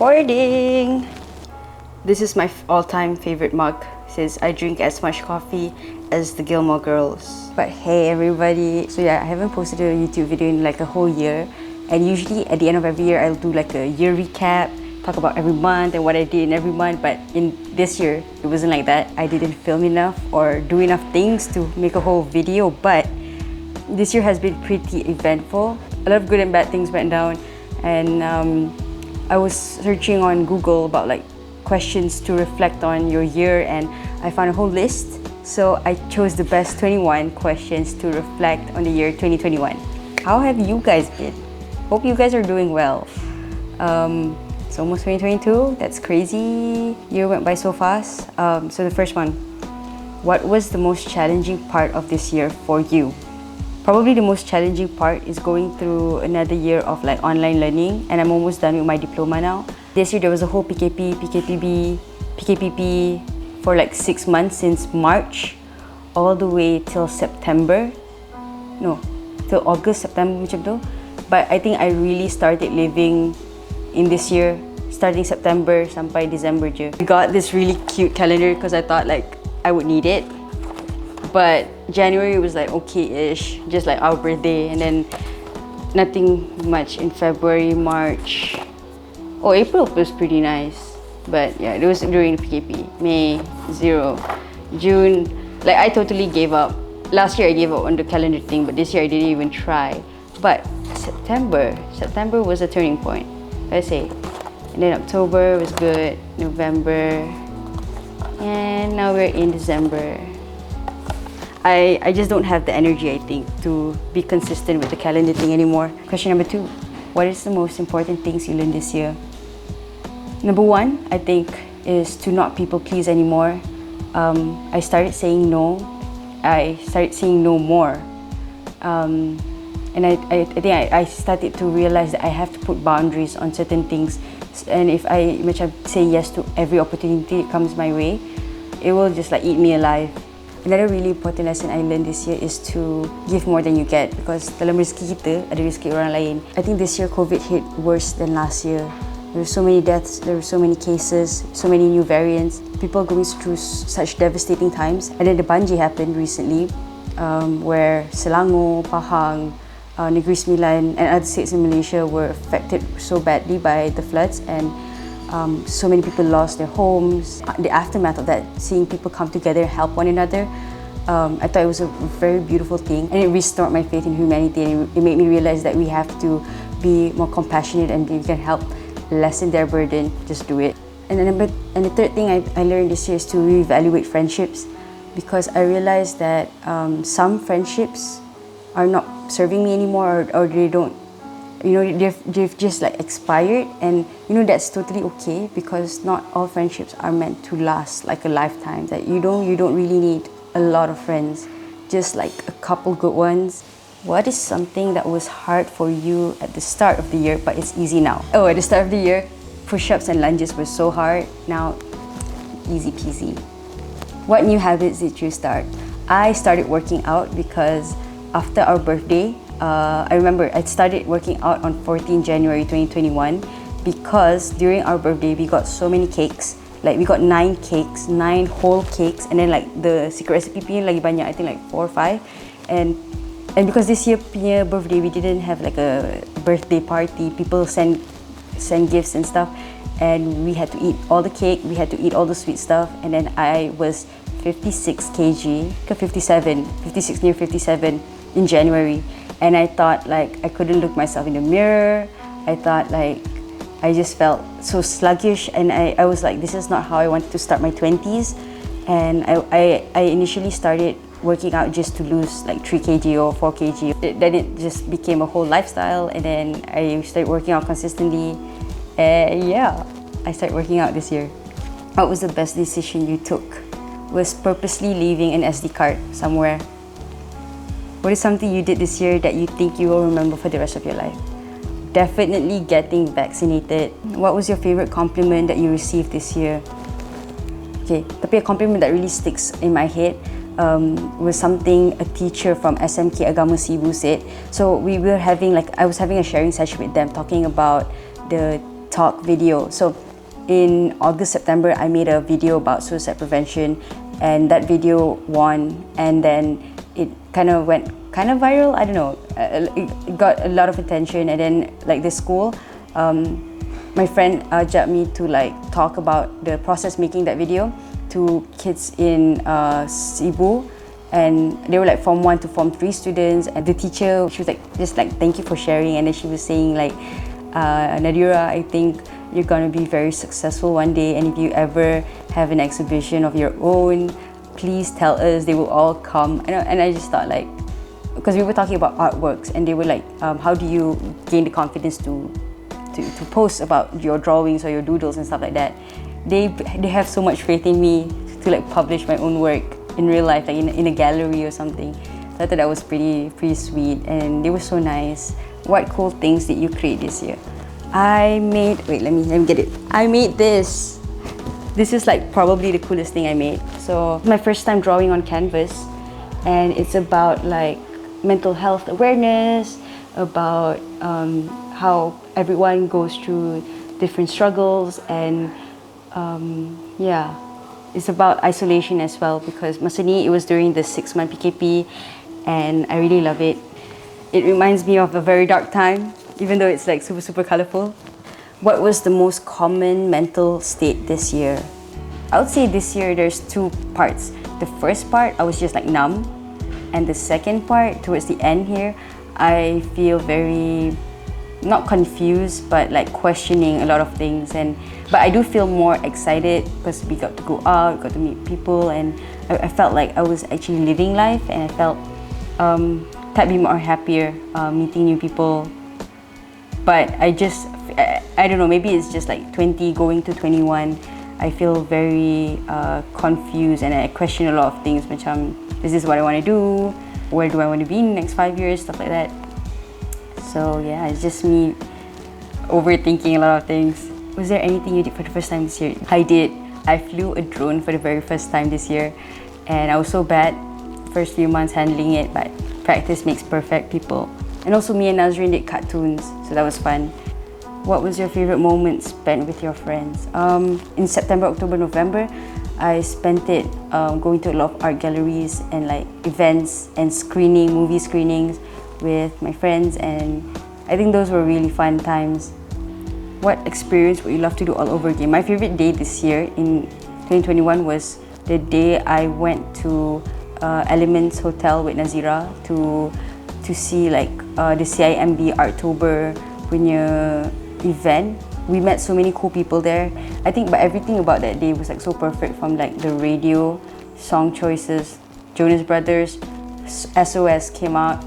Recording! This is my all-time favorite mug. It says, I drink as much coffee as the Gilmore Girls. But hey everybody! So yeah, I haven't posted a YouTube video in like a whole year. And usually at the end of every year, I'll do like a year recap, talk about every month and what I did in every month. But in this year, it wasn't like that. I didn't film enough or do enough things to make a whole video. But this year has been pretty eventful. A lot of good and bad things went down. And I was searching on Google about like questions to reflect on your year, and I found a whole list. So I chose the best 21 questions to reflect on the year 2021. How have you guys been? Hope you guys are doing well. It's almost 2022. That's crazy. Year went by so fast. So the first one, what was the most challenging part of this year for you? Probably the most challenging part is going through another year of like online learning, and I'm almost done with my diploma now. This year there was a whole PKP, PKPB, PKPP for like 6 months since March all the way till September. No, till August, September macam tu. But I think I really started living in this year starting September sampai December je. I got this really cute calendar because I thought like I would need it. But January was like okay-ish, just like our birthday, and then nothing much in February, March. Oh, April was pretty nice, but yeah, it was during PKP. May, 0. June, like I totally gave up. Last year I gave up on the calendar thing, but this year I didn't even try. But September was a turning point, I say. And then October was good, November, and now we're in December. I just don't have the energy, I think, to be consistent with the calendar thing anymore. Question number 2. What is the most important things you learned this year? Number 1, I think, is to not people please anymore. I started saying no. I started saying no more. And I think I started to realize that I have to put boundaries on certain things. And if I say yes to every opportunity that comes my way, it will just like eat me alive. Another really important lesson I learned this year is to give more than you get, because dalam rezeki kita ada rezeki orang lain. I think this year COVID hit worse than last year. There were so many deaths, there were so many cases, so many new variants. People going through such devastating times. And then the banjir happened recently, where Selangor, Pahang, Negeri Sembilan and other states in Malaysia were affected so badly by the floods, and so many people lost their homes. The aftermath of that, seeing people come together and help one another, I thought it was a very beautiful thing, and it restored my faith in humanity, and it made me realize that we have to be more compassionate, and if we can help lessen their burden, just do it. And the third thing I learned this year is to reevaluate friendships, because I realized that some friendships are not serving me anymore, or they don't, you know, they've just like expired, and you know that's totally okay, because not all friendships are meant to last like a lifetime. That you don't really need a lot of friends, just like a couple good ones. What is something that was hard for you at the start of the year but it's easy now? Oh, at the start of the year, push-ups and lunges were so hard. Now, easy peasy. What new habits did you start? I started working out because after our birthday, I remember I started working out on 14 January 2021 because during our birthday we got so many cakes. Like we got 9 cakes, 9 whole cakes, and then like the secret recipe punya lagi banyak, I think like 4 or 5. And because this year punya birthday we didn't have like a birthday party, people send gifts and stuff, and we had to eat all the cake, we had to eat all the sweet stuff, and then I was 56 kg, 56 near 57 in January. And I thought like I couldn't look myself in the mirror. I thought like I just felt so sluggish, and I was like, this is not how I wanted to start my 20s. And I initially started working out just to lose like 3 kg or 4 kg. Then it just became a whole lifestyle, and then I started working out consistently. And yeah, I started working out this year. What was the best decision you took? Was purposely leaving an SD card somewhere. What is something you did this year that you think you will remember for the rest of your life? Definitely getting vaccinated. What was your favorite compliment that you received this year? Okay, tapi a compliment that really sticks in my head was something a teacher from SMK Agama Sibu said. So I was having a sharing session with them talking about the talk video. So in August, September, I made a video about suicide prevention, and that video won, and then it kind of went viral. I don't know, it got a lot of attention. And then like the school, my friend jabbed me to like talk about the process making that video to kids in Cebu, and they were like Form 1 to Form 3 students. And the teacher, she was like, just like, thank you for sharing. And then she was saying like, Nadira, I think you're gonna be very successful one day, and if you ever have an exhibition of your own, please tell us, they will all come. And I just thought like, because we were talking about artworks, and they were like, how do you gain the confidence to post about your drawings or your doodles and stuff like that? They have so much faith in me to like publish my own work in real life, like in a gallery or something. So I thought that was pretty sweet, and they were so nice. What cool things did you create this year? I made, wait, let me get it. I made this. This is like probably the coolest thing I made. So my first time drawing on canvas, and it's about like mental health awareness, about how everyone goes through different struggles, and yeah, it's about isolation as well, because Masani, it was during the 6-month PKP, and I really love it. It reminds me of a very dark time, even though it's like super colorful. What was the most common mental state this year? I would say this year there's 2 parts. The first part, I was just like numb, and the second part, towards the end here, I feel very, not confused, but like questioning a lot of things. But I do feel more excited because we got to go out, got to meet people, and I felt like I was actually living life, and I felt that be more happier meeting new people. But I don't know, maybe it's just like 20 going to 21. I feel very confused, and I question a lot of things. Is this what I want to do? Where do I want to be in the next 5 years? Stuff like that. So yeah, it's just me overthinking a lot of things. Was there anything you did for the first time this year? I did. I flew a drone for the very first time this year, and I was so bad first few months handling it, but practice makes perfect, people. And also me and Nazrin did cartoons, so that was fun. What was your favorite moment spent with your friends? In September, October, November, I spent it going to a lot of art galleries and like events and movie screenings with my friends, and I think those were really fun times. What experience would you love to do all over again? My favorite day this year in 2021 was the day I went to Elements Hotel with Nazira to see like the CIMB Arttober punya event. We met so many cool people there. I think, but everything about that day was like so perfect, from like the radio, song choices, Jonas Brothers, SOS came out,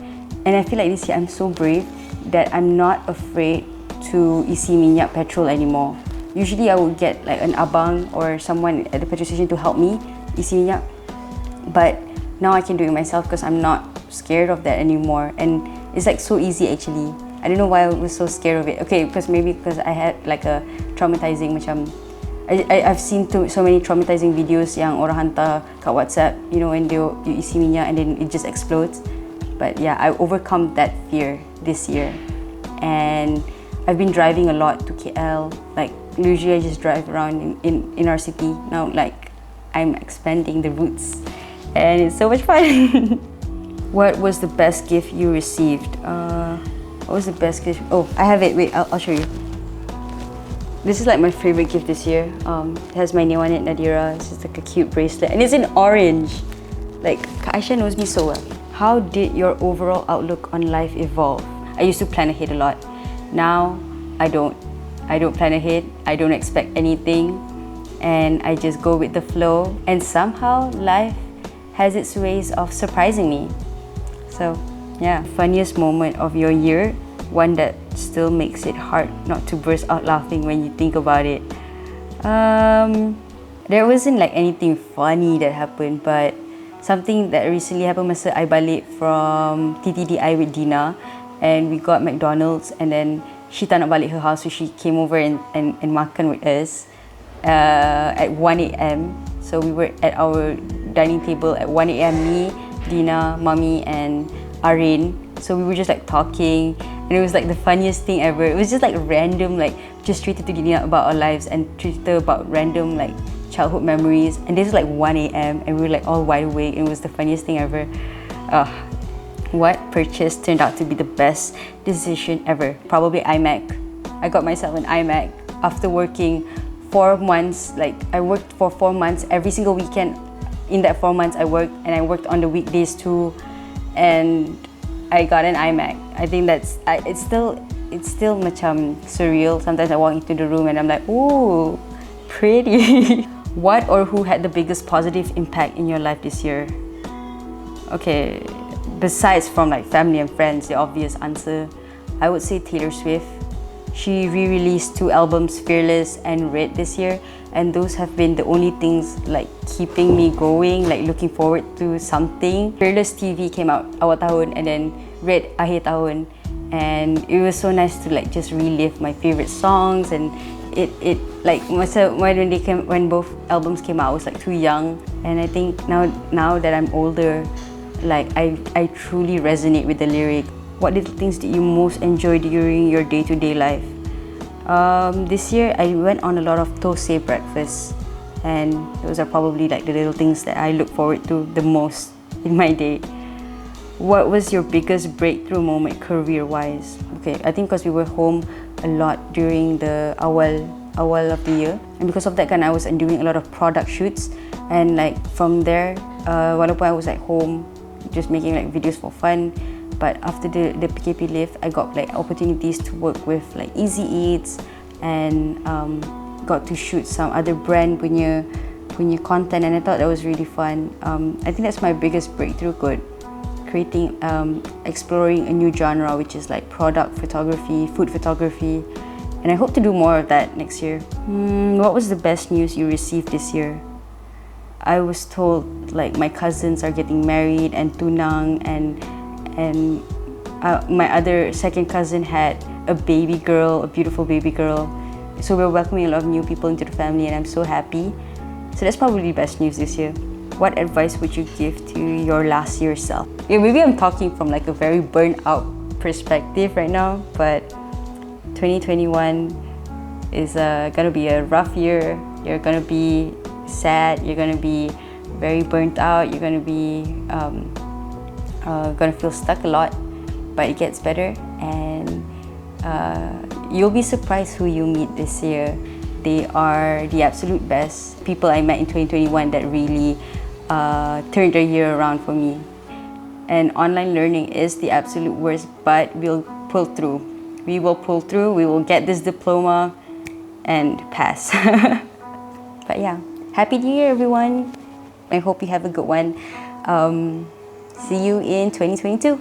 and I feel like this year I'm so brave that I'm not afraid to isi minyak petrol anymore. Usually I would get like an abang or someone at the petrol station to help me isi minyak, but now I can do it myself because I'm not scared of that anymore, and it's like so easy actually. I don't know why I was so scared of it. Okay, maybe because I had like a traumatizing I've seen so many traumatizing videos yang orang hantar kat WhatsApp, you know, when you isi minyak and then it just explodes. But yeah, I overcome that fear this year, and I've been driving a lot to KL. Like usually I just drive around in our city. Now like I'm expanding the routes, and it's so much fun. What was the best gift you received? What was the best gift? Oh, I have it. Wait, I'll show you. This is like my favorite gift this year. It has my name on it, Nadira. It's just like a cute bracelet, and it's in orange. Like Aisha knows me so well. How did your overall outlook on life evolve? I used to plan ahead a lot. Now I don't. I don't plan ahead. I don't expect anything, and I just go with the flow. And somehow life has its ways of surprising me. So yeah, funniest moment of your year, one that still makes it hard not to burst out laughing when you think about it. There wasn't like anything funny that happened, but something that recently happened masa I balik from TTDI with Dina, and we got McDonald's, and then she tak nak balik her house, so she came over and makan with us at 1 a.m. So we were at our dining table at 1 a.m. me, Dina, Mummy and Arin. So we were just like talking, and it was like the funniest thing ever. It was just like random, like just treated to dinner about our lives and treated about random like childhood memories. And this is like 1 a.m. and we were like all wide awake, and it was the funniest thing ever. What purchase turned out to be the best decision ever? Probably iMac. I got myself an iMac after working 4 months. Like I worked for 4 months every single weekend. In that 4 months I worked, and I worked on the weekdays too, and I got an iMac. I think it's still macam surreal. Sometimes I walk into the room and I'm like, ooh, pretty. What or who had the biggest positive impact in your life this year? Okay, besides from like family and friends, the obvious answer, I would say Taylor Swift. She re-released 2 albums, Fearless and Red, this year, and those have been the only things like keeping me going, like looking forward to something. Fearless TV came out awal tahun, and then Red akhir tahun, and it was so nice to like just relive my favorite songs. And it like when both albums came out, I was like too young, and I think now that I'm older, like I truly resonate with the lyric. What little things did you most enjoy during your day-to-day life? This year I went on a lot of thosai breakfasts, and those are probably like the little things that I look forward to the most in my day. What was your biggest breakthrough moment career-wise? Okay, I think because we were home a lot during the awal of the year, and because of that I was doing a lot of product shoots, and like from there, walaupun I was at home just making like videos for fun, but after the PKP lift, I got like opportunities to work with like Easy Eats, and got to shoot some other brand punya content, and I thought that was really fun. I think that's my biggest breakthrough good. Creating, exploring a new genre, which is like product photography, food photography, and I hope to do more of that next year. What was the best news you received this year? I was told like my cousins are getting married and tunang, and my other second cousin had a baby girl, a beautiful baby girl. So we're welcoming a lot of new people into the family, and I'm so happy. So that's probably the best news this year. What advice would you give to your last year self? Yeah, maybe I'm talking from like a very burnt out perspective right now, but 2021 is gonna be a rough year. You're gonna be sad, you're gonna be very burnt out, you're gonna be gonna feel stuck a lot, but it gets better, and you'll be surprised who you meet this year. They are the absolute best people I met in 2021 that really turned their year around for me. And online learning is the absolute worst, but we'll pull through. We will pull through, we will get this diploma and pass. But yeah, Happy New Year everyone. I hope you have a good one. See you in 2022.